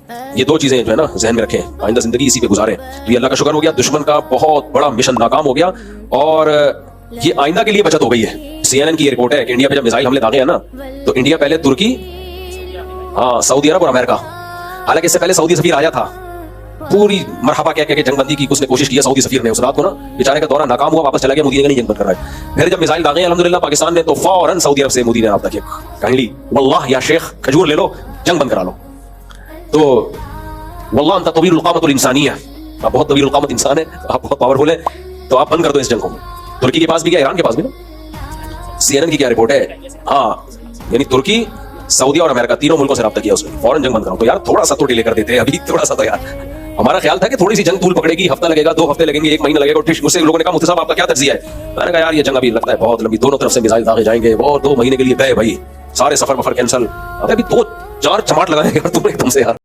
ये दो चीजें जो है ना जहन में रखें, आइंदा जिंदगी इसी पे गुजारें। तो ये अल्लाह का शुक्र हो गया, दुश्मन का बहुत बड़ा मिशन नाकाम हो गया और ये आइंदा के लिए बचत हो गई है। CNN की ये रिपोर्ट है कि इंडिया पे जब मिसाइल हमले दागे हैं ना, तो इंडिया पहले तुर्की, हाँ, सऊदी अरब और अमेरिका, हालांकि इससे पहले सऊदी सफीर आया था, पूरी मरहबा कह के जंगबंदी की उसने कोशिश की सऊदी सफीर ने। उस रात को ना बेचारे का दौरा नाकाम हुआ, वापस चला गया, मोदी ने नहीं जंग बंद कर रहा है। फिर जब मिसाइल दागे अल्हम्दुलिल्लाह पाकिस्तान ने, तो फौरन सऊदी अरब से मोदी ने रब्ता किया, काइंडली वल्लाह या शेख खजूर ले लो, जंग बंद करा लो। तो वल्लाह अंता तवीरुल क़ामतुल इंसानिय्या, आप बहुत तवीरुल क़ामत इंसान है, आप बहुत पावरफुल है, तो आप बंद कर दो इस जंग को। तुर्की के पास भी क्या, ईरान के पास भी ना। CNN की क्या रिपोर्ट है, हाँ, यानी तुर्की, सऊदी और अमेरिका तीनों मुल्कों से रब्ता किया उसने, फौरन जंग बंद करो। तो यार थोड़ा सा तो डिले कर देते हैं, अभी थोड़ा सा। तो यार हमारा ख्याल था कि थोड़ी सी जंग तूल पकड़ेगी, हफ्ता लगेगा, 2 हफ्ते लगेंगे, 1 महीना लगेगा। मुझसे लोगों ने कहा मुफ्ती साहब आपका क्या तज्जिया है? मैंने कहा यार ये जंग अभी लगता है बहुत लंबी, दोनों तरफ से मिसाइल दागे जाएंगे और 2 महीने के लिए गए भाई, सारे सफर वफर कैंसल। अबे अभी 2-4 चमाट लगाएंगे यार तुम एकदम से यार।